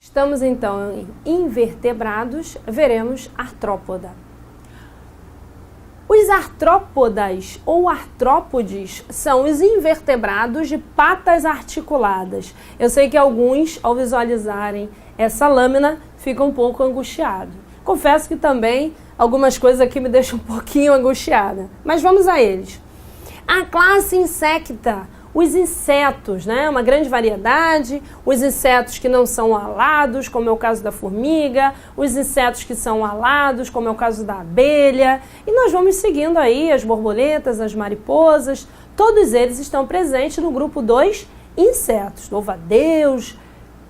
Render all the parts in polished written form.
Estamos então em invertebrados, veremos artrópoda. Os artrópodas ou artrópodes são os invertebrados de patas articuladas. Eu sei que alguns, ao visualizarem essa lâmina, ficam um pouco angustiados. Confesso que também algumas coisas aqui me deixam um pouquinho angustiada, mas vamos a eles. A classe insecta, os insetos, né? Uma grande variedade, os insetos que não são alados, como é o caso da formiga, os insetos que são alados, como é o caso da abelha, e nós vamos seguindo aí as borboletas, as mariposas, todos eles estão presentes no grupo dos insetos, louva-a-Deus,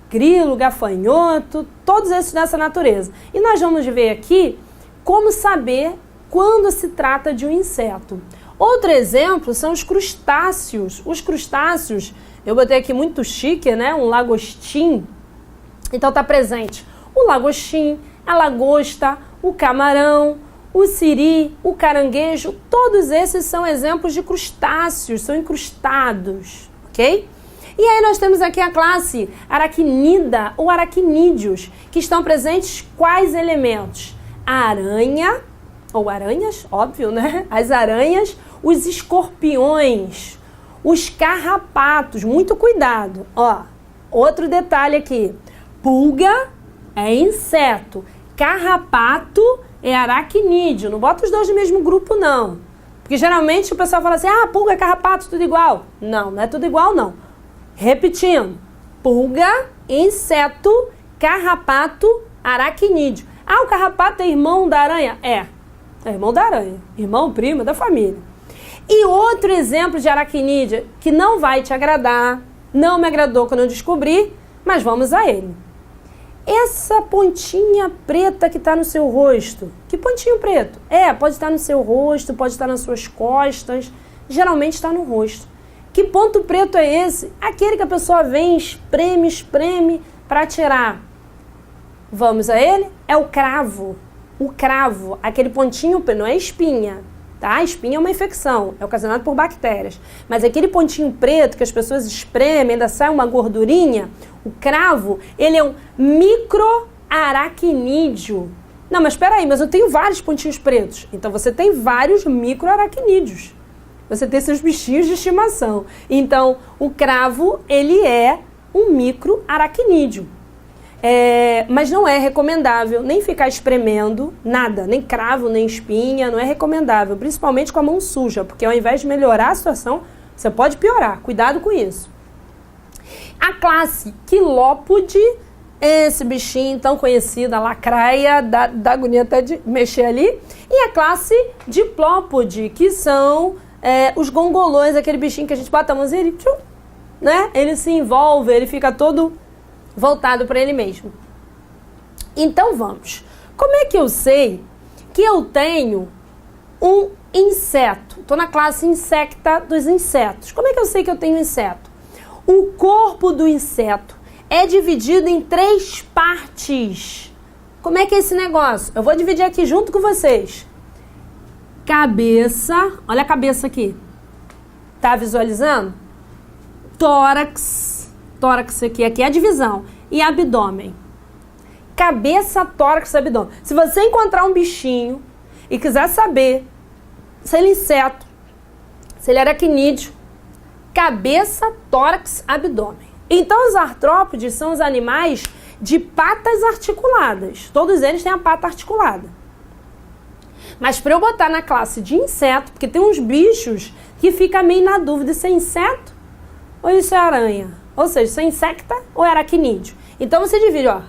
grilo, gafanhoto, todos esses dessa natureza. E nós vamos ver aqui como saber quando se trata de um inseto. Outro exemplo são os crustáceos. Os crustáceos, eu botei aqui muito chique, né? Um lagostim. Então tá presente o lagostim, a lagosta, o camarão, o siri, o caranguejo. Todos esses são exemplos de crustáceos, são incrustados, ok? E aí nós temos aqui a classe aracnida ou aracnídeos, que estão presentes quais elementos? A aranha, ou aranhas, óbvio, né? As aranhas, os escorpiões, os carrapatos, muito cuidado. Ó, outro detalhe aqui, pulga é inseto, carrapato é aracnídeo, não bota os dois no mesmo grupo não, porque geralmente o pessoal fala assim, pulga, carrapato, tudo igual. Não, não é tudo igual não. Repetindo, pulga, inseto, carrapato, aracnídeo. O carrapato é irmão da aranha? É irmão da aranha, irmão, primo da família. E outro exemplo de aracnídeo que não vai te agradar, não me agradou quando eu descobri, mas vamos a ele. Essa pontinha preta que está no seu rosto, que pontinho preto? Pode estar no seu rosto, pode estar nas suas costas, geralmente está no rosto. Que ponto preto é esse? Aquele que a pessoa vem, espreme para tirar. Vamos a ele? É o cravo. O cravo, aquele pontinho, não é espinha, tá? A espinha é uma infecção, é ocasionada por bactérias. Mas aquele pontinho preto que as pessoas espremem, ainda sai uma gordurinha, o cravo, ele é um microaracnídeo. Não, mas espera aí, mas eu tenho vários pontinhos pretos. Então você tem vários microaracnídeos. Você tem seus bichinhos de estimação. Então, o cravo, ele é um microaracnídeo. Mas não é recomendável nem ficar espremendo nada, nem cravo, nem espinha, não é recomendável, principalmente com a mão suja, porque ao invés de melhorar a situação, você pode piorar, cuidado com isso. A classe quilópode, esse bichinho tão conhecido, a lacraia, dá agonia até de mexer ali, e a classe diplópode, que são os gongolões, aquele bichinho que a gente bota a mãozinha, ele se envolve, ele fica todo voltado para ele mesmo. Então vamos. Como é que eu sei que eu tenho um inseto? Estou na classe insecta dos insetos. Como é que eu sei que eu tenho inseto? O corpo do inseto é dividido em 3 partes. Como é que é esse negócio? Eu vou dividir aqui junto com vocês. Cabeça, olha a cabeça aqui. Tá visualizando? Tórax aqui é a divisão, e abdômen. Cabeça, tórax, abdômen. Se você encontrar um bichinho e quiser saber se ele é inseto, se ele é aracnídeo, cabeça, tórax, abdômen. Então os artrópodes são os animais de patas articuladas. Todos eles têm a pata articulada. Mas para eu botar na classe de inseto, porque tem uns bichos que fica meio na dúvida se é inseto ou isso é aranha. Ou seja, se é insecta ou é aracnídeo. Então você divide, ó.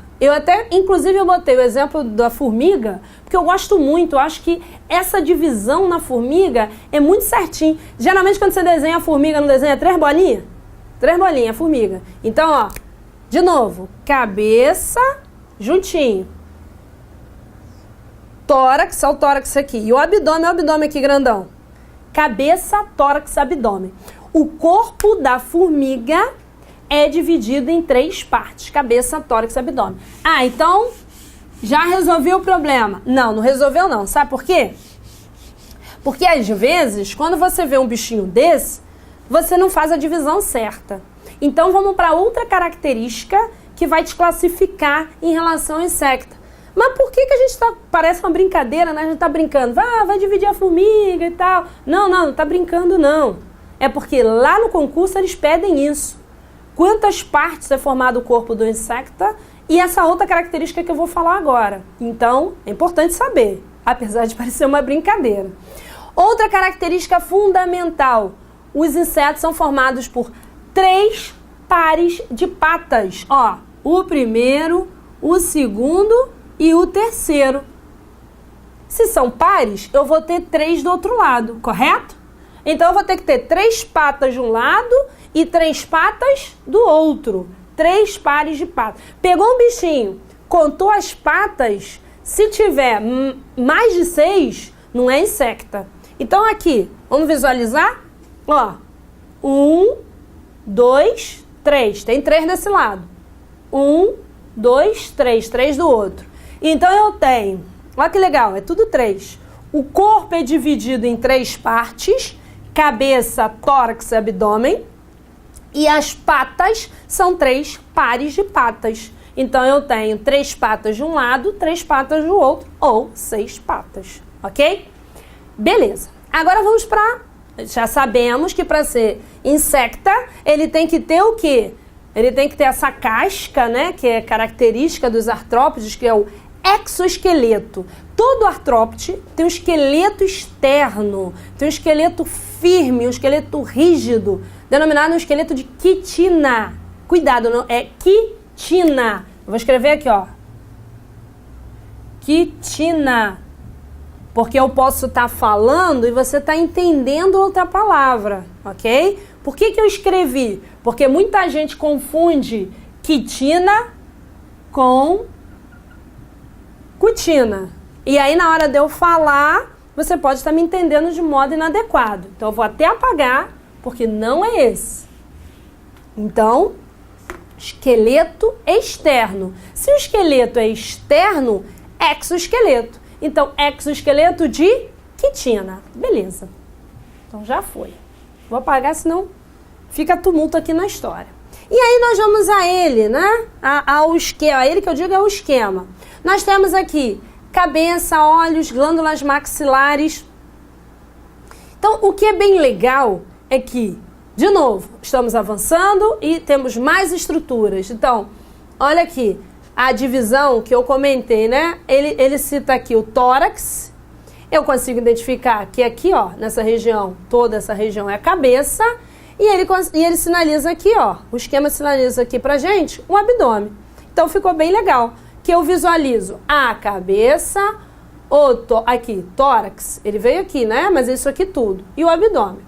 Inclusive eu botei o exemplo da formiga, porque eu gosto muito, eu acho que essa divisão na formiga é muito certinho. Geralmente quando você desenha a formiga, não desenha 3 bolinhas? 3 bolinhas, a formiga. Então, ó, de novo, cabeça, juntinho. Tórax, olha o tórax aqui. E o abdômen aqui grandão. Cabeça, tórax, abdômen. O corpo da formiga é dividido em 3 partes, cabeça, tórax e abdômen. Então, já resolveu o problema? Não, não resolveu não. Sabe por quê? Porque às vezes, quando você vê um bichinho desse, você não faz a divisão certa. Então, vamos para outra característica que vai te classificar em relação ao insecto. Mas por que a gente tá... Parece uma brincadeira, né? A gente tá brincando. Vai dividir a formiga e tal. Não tá brincando, não. É porque lá no concurso eles pedem isso. Quantas partes é formado o corpo do inseto e essa outra característica que eu vou falar agora. Então, é importante saber, apesar de parecer uma brincadeira. Outra característica fundamental. Os insetos são formados por 3 pares de patas. Ó, o primeiro, o segundo e o terceiro. Se são pares, eu vou ter 3 do outro lado, correto? Então, eu vou ter que ter 3 patas de um lado e 3 patas do outro. 3 pares de patas. Pegou um bichinho, contou as patas, se tiver mais de 6, não é insecta. Então, aqui, vamos visualizar? Ó, 1, 2, 3. Tem 3 desse lado. 1, 2, 3. 3 do outro. Então, eu tenho... Olha que legal, é tudo 3. O corpo é dividido em 3 partes. Cabeça, tórax e abdômen. E as patas são 3 pares de patas. Então, eu tenho 3 patas de um lado, 3 patas do outro, ou 6 patas. Ok? Beleza. Agora, vamos para... Já sabemos que para ser insecta, ele tem que ter o quê? Ele tem que ter essa casca, né? Que é característica dos artrópodes, que é o exoesqueleto. Todo artrópode tem um esqueleto externo, tem um esqueleto firme, um esqueleto rígido, denominado um esqueleto de quitina. Cuidado, não é quitina. Eu vou escrever aqui, ó. Quitina. Porque eu posso estar falando e você está entendendo outra palavra, ok? Por que eu escrevi? Porque muita gente confunde quitina com cutina. E aí, na hora de eu falar, você pode estar me entendendo de modo inadequado. Então, eu vou até apagar, porque não é esse. Então, esqueleto externo. Se o esqueleto é externo, exoesqueleto. Então, exoesqueleto de quitina. Beleza. Então, já foi. Vou apagar, senão fica tumulto aqui na história. E aí, nós vamos a ele, né? Ao esquema. A ele que eu digo é o esquema. Nós temos aqui cabeça, olhos, glândulas maxilares. Então, o que é bem legal é que, de novo, estamos avançando e temos mais estruturas. Então, olha aqui. A divisão que eu comentei, né? Ele cita aqui o tórax. Eu consigo identificar que aqui, ó, nessa região, toda essa região é a cabeça. E ele sinaliza aqui, ó, o esquema sinaliza aqui pra gente o abdômen. Então, ficou bem legal. Que eu visualizo a cabeça, aqui, tórax. Ele veio aqui, né? Mas isso aqui tudo. E o abdômen.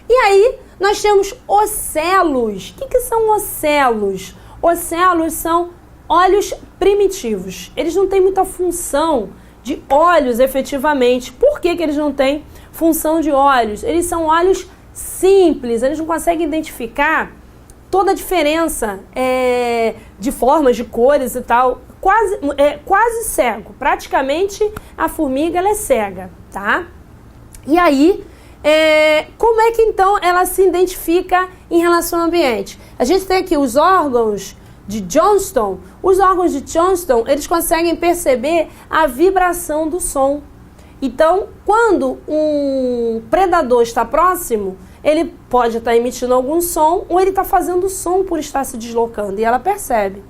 E aí, nós temos ocelos. O que são ocelos? Ocelos são olhos primitivos. Eles não têm muita função de olhos efetivamente. Por que eles não têm função de olhos? Eles são olhos simples, eles não conseguem identificar toda a diferença de formas, de cores e tal. Quase cego. Praticamente a formiga ela é cega, tá? E aí, como é que então ela se identifica em relação ao ambiente? A gente tem aqui os órgãos de Johnston. Os órgãos de Johnston, eles conseguem perceber a vibração do som. Então, quando um predador está próximo, ele pode estar emitindo algum som ou ele está fazendo som por estar se deslocando e ela percebe.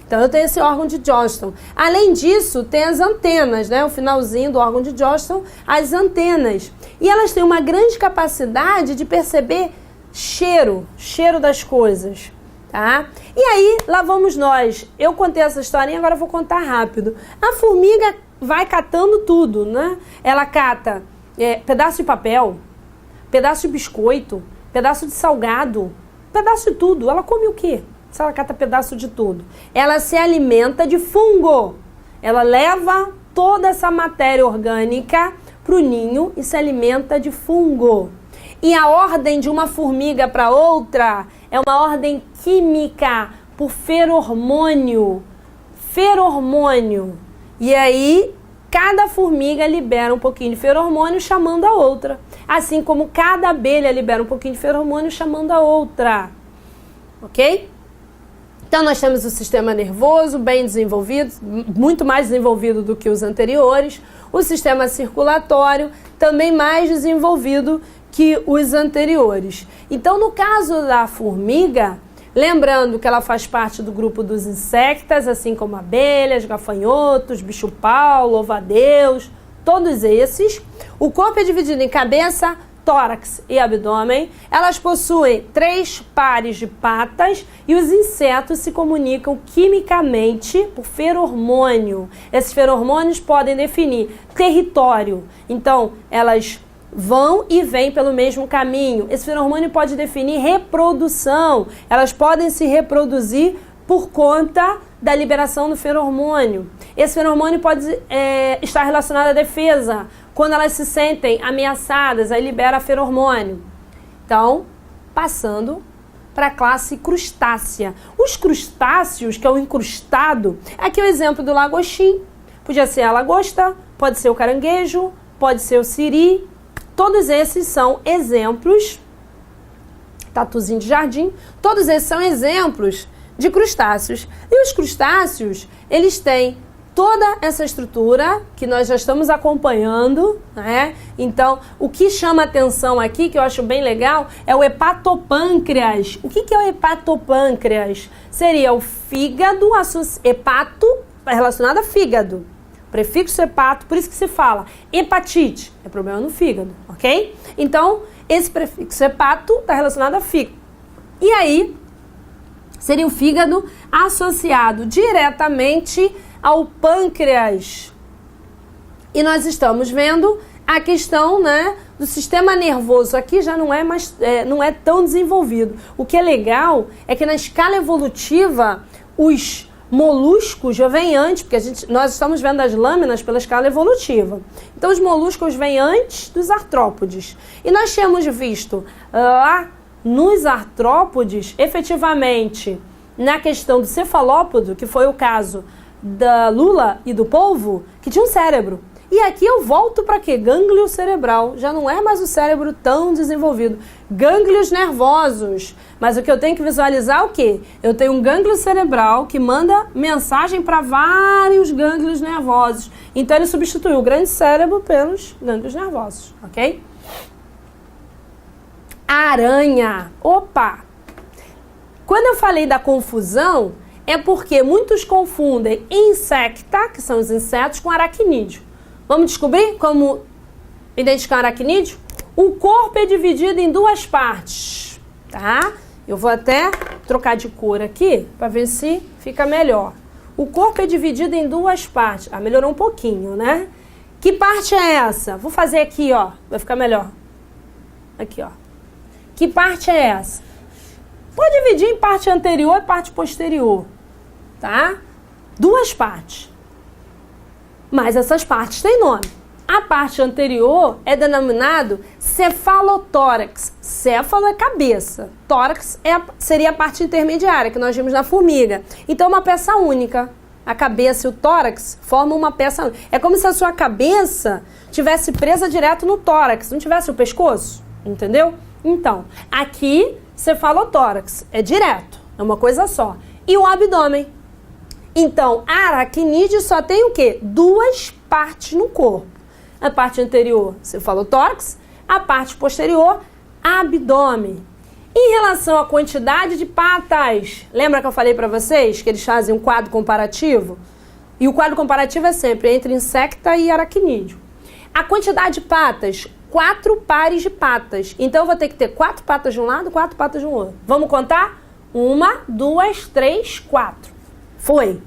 Então, eu tenho esse órgão de Johnston. Além disso, tem as antenas, né? O finalzinho do órgão de Johnston, as antenas. E elas têm uma grande capacidade de perceber cheiro das coisas. Tá? E aí, lá vamos nós. Eu contei essa historinha, agora eu vou contar rápido. A formiga vai catando tudo, né? Ela cata pedaço de papel, pedaço de biscoito, pedaço de salgado, pedaço de tudo. Ela come o quê? Se ela cata pedaço de tudo. Ela se alimenta de fungo. Ela leva toda essa matéria orgânica para o ninho e se alimenta de fungo. E a ordem de uma formiga para outra é uma ordem química por feromônio. Feromônio. E aí, cada formiga libera um pouquinho de feromônio chamando a outra. Assim como cada abelha libera um pouquinho de feromônio chamando a outra. Ok? Então, nós temos o sistema nervoso bem desenvolvido, muito mais desenvolvido do que os anteriores. O sistema circulatório também mais desenvolvido que os anteriores. Então, no caso da formiga, lembrando que ela faz parte do grupo dos insectas, assim como abelhas, gafanhotos, bicho-pau, louva-a-Deus, todos esses. O corpo é dividido em cabeça, tórax e abdômen. Elas possuem 3 pares de patas e os insetos se comunicam quimicamente por feromônio. Esses feromônios podem definir território. Então, elas vão e vêm pelo mesmo caminho. Esse feromônio pode definir reprodução. Elas podem se reproduzir por conta da liberação do feromônio. Esse feromônio pode estar relacionado à defesa. Quando elas se sentem ameaçadas, aí libera feromônio. Então, passando para a classe crustácea. Os crustáceos, que é o incrustado, aqui é o exemplo do lagostim. Podia ser a lagosta, pode ser o caranguejo, pode ser o siri. Todos esses são exemplos, tatuzinho de jardim, todos esses são exemplos de crustáceos. E os crustáceos, eles têm toda essa estrutura que nós já estamos acompanhando, né? Então, o que chama atenção aqui, que eu acho bem legal, é o hepatopâncreas. O que é o hepatopâncreas? Seria o fígado, hepato relacionado a fígado. Prefixo hepato, por isso que se fala hepatite, é problema no fígado, ok? Então, esse prefixo hepato está relacionado a fígado. E aí, seria o fígado associado diretamente ao pâncreas. E nós estamos vendo a questão, né, do sistema nervoso. Aqui já não é tão desenvolvido. O que é legal é que na escala evolutiva, os moluscos já vêm antes, porque nós estamos vendo as lâminas pela escala evolutiva. Então, os moluscos vêm antes dos artrópodes. E nós tínhamos visto lá nos artrópodes, efetivamente, na questão do cefalópodo, que foi o caso da lula e do polvo, que tinha um cérebro. E aqui eu volto para quê? Gânglio cerebral. Já não é mais o cérebro tão desenvolvido. Gânglios nervosos. Mas o que eu tenho que visualizar é o quê? Eu tenho um gânglio cerebral que manda mensagem para vários gânglios nervosos. Então ele substituiu o grande cérebro pelos gânglios nervosos, ok? Aranha. Opa! Quando eu falei da confusão, é porque muitos confundem insecta, que são os insetos, com aracnídeo. Vamos descobrir como identificar aracnídeo? O corpo é dividido em 2 partes, tá? Eu vou até trocar de cor aqui para ver se fica melhor. O corpo é dividido em 2 partes. Ah, melhorou um pouquinho, né? Que parte é essa? Vou fazer aqui, ó. Vai ficar melhor. Aqui, ó. Que parte é essa? Pode dividir em parte anterior e parte posterior, tá? 2 partes. Mas essas partes têm nome. A parte anterior é denominado cefalotórax. Céfalo é cabeça. Tórax seria a parte intermediária que nós vimos na formiga. Então, uma peça única. A cabeça e o tórax formam uma peça única. É como se a sua cabeça tivesse presa direto no tórax, não tivesse o pescoço. Entendeu? Então, aqui, cefalotórax é direto. É uma coisa só. E o abdômen. Então, a aracnídeo só tem o quê? 2 partes no corpo. A parte anterior, cefalotórax, a parte posterior, abdômen. Em relação à quantidade de patas, lembra que eu falei para vocês que eles fazem um quadro comparativo? E o quadro comparativo é sempre entre insecta e aracnídeo. A quantidade de patas, 4 pares de patas. Então, eu vou ter que ter 4 patas de um lado, 4 patas de um outro. Vamos contar? 1, 2, 3, 4. Foi.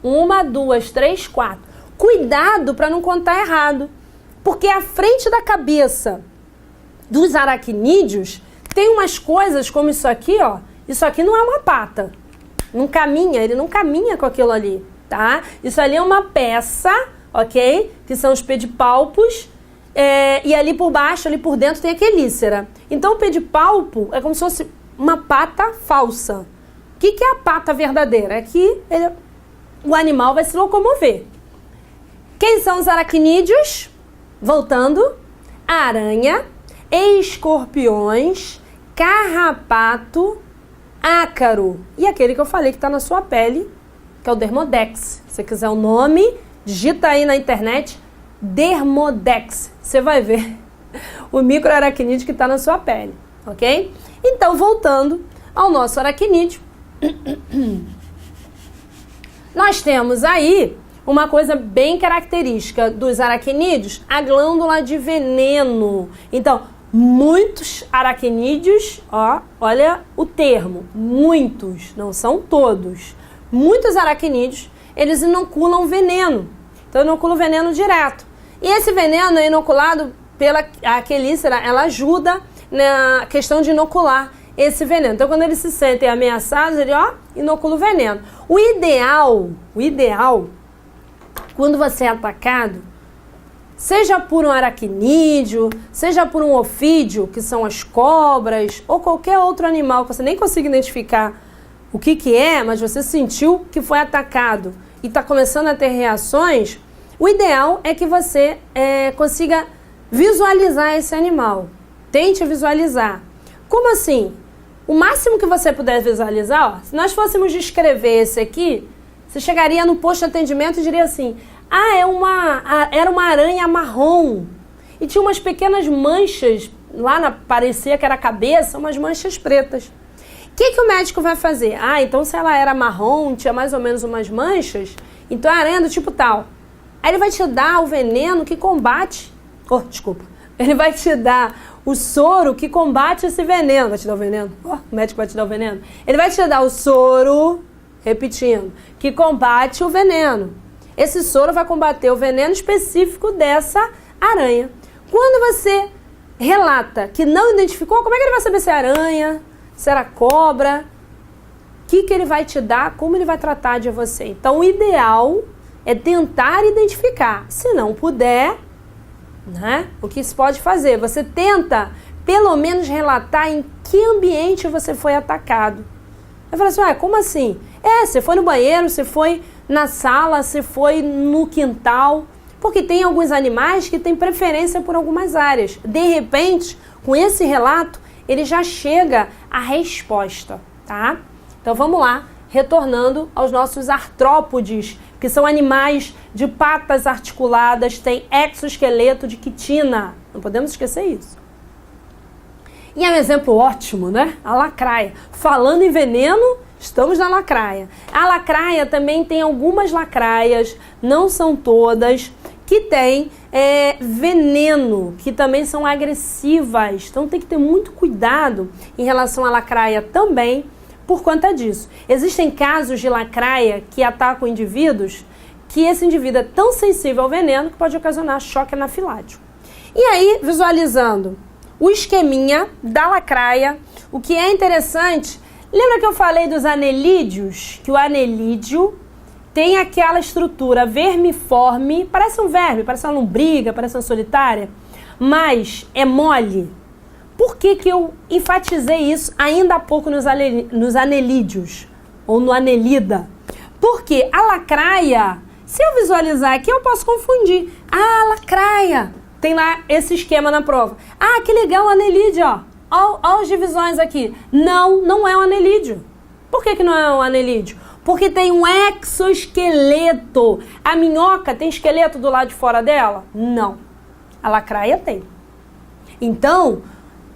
1, 2, 3, 4. Cuidado para não contar errado. Porque a frente da cabeça dos aracnídeos tem umas coisas como isso aqui, ó. Isso aqui não é uma pata. Não caminha, ele não caminha com aquilo ali, tá? Isso ali é uma peça, ok? Que são os pedipalpos. E ali por baixo, ali por dentro tem a quelícera. Então o pedipalpo é como se fosse uma pata falsa. O que é a pata verdadeira? É que o animal vai se locomover. Quem são os aracnídeos? Voltando, aranha, escorpiões, carrapato, ácaro e aquele que eu falei que está na sua pele, que é o Dermodex. Se você quiser o nome, digita aí na internet Dermodex. Você vai ver o microaracnídeo que está na sua pele, ok? Então, voltando ao nosso aracnídeo, nós temos aí uma coisa bem característica dos aracnídeos, a glândula de veneno. Então, muitos aracnídeos, ó, olha o termo, muitos, não são todos. Muitos aracnídeos, eles inoculam veneno. Então, inoculam veneno direto. E esse veneno é inoculado pela quelícera, ela ajuda na questão de inocular esse veneno. Então, quando eles se sentem ameaçados, ele, ó, inocula o veneno. O ideal, quando você é atacado, seja por um aracnídeo, seja por um ofídeo, que são as cobras, ou qualquer outro animal que você nem consiga identificar o que é, mas você sentiu que foi atacado e está começando a ter reações, o ideal é que você consiga visualizar esse animal. Tente visualizar. Como assim? O máximo que você puder visualizar, ó, se nós fôssemos descrever esse aqui, você chegaria no posto de atendimento e diria assim, era uma aranha marrom e tinha umas pequenas manchas, parecia que era a cabeça, umas manchas pretas. O que o médico vai fazer? Então se ela era marrom, tinha mais ou menos umas manchas, então é aranha do tipo tal. Aí ele vai te dar o veneno que combate, ele vai te dar o soro que combate esse veneno. Vai te dar o veneno? O médico vai te dar o veneno. Ele vai te dar o soro, repetindo, que combate o veneno. Esse soro vai combater o veneno específico dessa aranha. Quando você relata que não identificou, como é que ele vai saber se é aranha, se era cobra? O que ele vai te dar, como ele vai tratar de você? Então, o ideal é tentar identificar. Se não puder, né, o que se pode fazer? Você tenta, pelo menos, relatar em que ambiente você foi atacado. Aí fala assim, como assim? Você foi no banheiro, você foi na sala, você foi no quintal. Porque tem alguns animais que têm preferência por algumas áreas. De repente, com esse relato, ele já chega à resposta, tá? Então vamos lá, retornando aos nossos artrópodes, que são animais de patas articuladas, têm exoesqueleto de quitina. Não podemos esquecer isso. E é um exemplo ótimo, né? A lacraia. Falando em veneno, estamos na lacraia. A lacraia também tem algumas lacraias, não são todas, que têm veneno, que também são agressivas. Então tem que ter muito cuidado em relação à lacraia também, por conta disso. Existem casos de lacraia que atacam indivíduos que esse indivíduo é tão sensível ao veneno que pode ocasionar choque anafilático. E aí, visualizando o esqueminha da lacraia, o que é interessante, lembra que eu falei dos anelídeos? Que o anelídeo tem aquela estrutura vermiforme, parece um verme, parece uma lombriga, parece uma solitária, mas é mole. Por que eu enfatizei isso ainda há pouco nos anelídeos, ou no anelida? Porque a lacraia, se eu visualizar aqui, eu posso confundir. Lacraia, tem lá esse esquema na prova. Que legal o anelídeo, ó. Olha as divisões aqui. Não é um anelídeo. Por que não é um anelídeo? Porque tem um exoesqueleto. A minhoca tem esqueleto do lado de fora dela? Não. A lacraia tem. Então,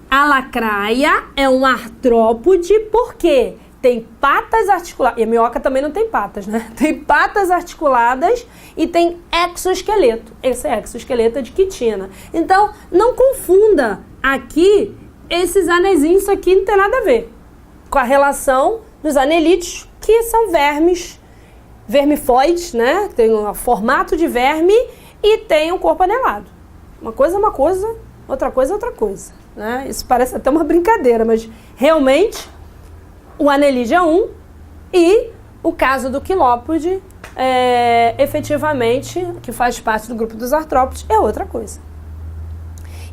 a lacraia é um artrópode porque tem patas articuladas. E a minhoca também não tem patas, né? Tem patas articuladas e tem exoesqueleto. Esse exoesqueleto é de quitina. Então, não confunda aqui esses anezinhos. Isso aqui não tem nada a ver com a relação dos anelídeos, que são vermes, vermifóides, né? Tem um formato de verme e tem um corpo anelado. Uma coisa é uma coisa, outra coisa é outra coisa, né? Isso parece até uma brincadeira, mas realmente o anelídeo é um e o caso do quilópode, efetivamente, que faz parte do grupo dos artrópodes, é outra coisa.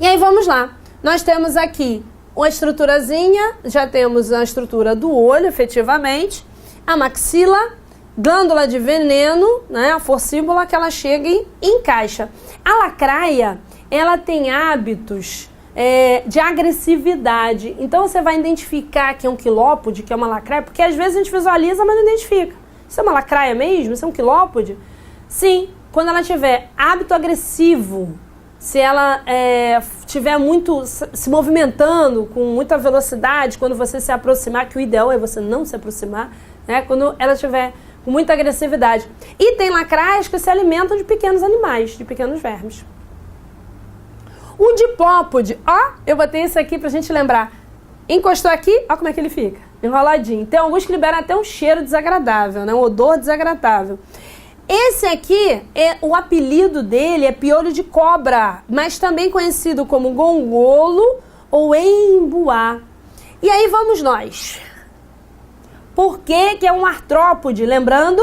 E aí vamos lá. Nós temos aqui uma estruturazinha, já temos a estrutura do olho, efetivamente, a maxila, glândula de veneno, né, a forcíbula, que ela chega e encaixa. A lacraia, ela tem hábitos de agressividade. Então você vai identificar que é um quilópode, que é uma lacraia, porque às vezes a gente visualiza, mas não identifica. Isso é uma lacraia mesmo? Isso é um quilópode? Sim, quando ela tiver hábito agressivo, se ela estiver muito se movimentando com muita velocidade, quando você se aproximar, que o ideal é você não se aproximar, né? Quando ela estiver com muita agressividade. E tem lacraias que se alimentam de pequenos animais, de pequenos vermes. O diplópode, ó, eu botei esse aqui pra gente lembrar. Encostou aqui, ó como é que ele fica, enroladinho. Tem alguns que liberam até um cheiro desagradável, né? Um odor desagradável. Esse aqui, o apelido dele é piolho de cobra, mas também conhecido como gongolo ou embuá. E aí vamos nós. Por que é um artrópode? Lembrando,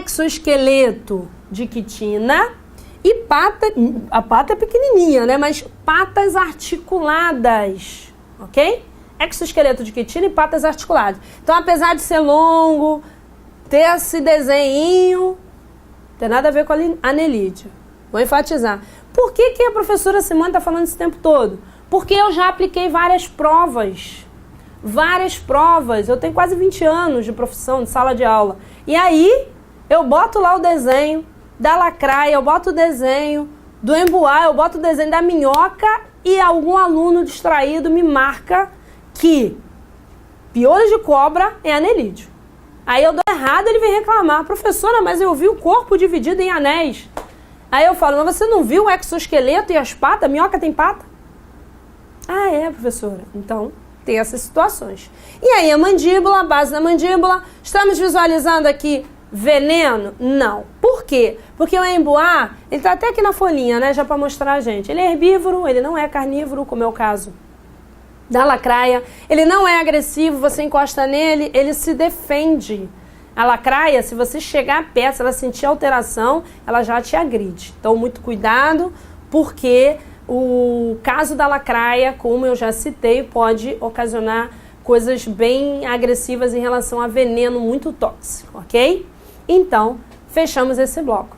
exoesqueleto de quitina e pata, a pata é pequenininha, né? Mas patas articuladas, ok? Exoesqueleto de quitina e patas articuladas. Então, apesar de ser longo, ter esse desenho, não tem nada a ver com a anelídea. Vou enfatizar. Por que a professora Simone está falando esse tempo todo? Porque eu já apliquei várias provas. Várias provas. Eu tenho quase 20 anos de profissão, de sala de aula. E aí, eu boto lá o desenho da lacraia, eu boto o desenho do embuá, eu boto o desenho da minhoca e algum aluno distraído me marca que piolho de cobra é anelídeo. Aí eu dou errado, ele vem reclamar. Professora, mas eu vi o corpo dividido em anéis. Aí eu falo, mas você não viu o exoesqueleto e as patas? A minhoca tem pata? Ah, é, professora. Então, tem essas situações. E aí a mandíbula, a base da mandíbula. Estamos visualizando aqui veneno? Não. Por quê? Porque o embuá, ele tá até aqui na folhinha, né? Já para mostrar a gente. Ele é herbívoro, ele não é carnívoro, como é o caso da lacraia. Ele não é agressivo, você encosta nele, ele se defende. A lacraia, se você chegar perto, se ela sentir alteração, ela já te agride. Então, muito cuidado, porque o caso da lacraia, como eu já citei, pode ocasionar coisas bem agressivas em relação a veneno muito tóxico, ok? Então, fechamos esse bloco.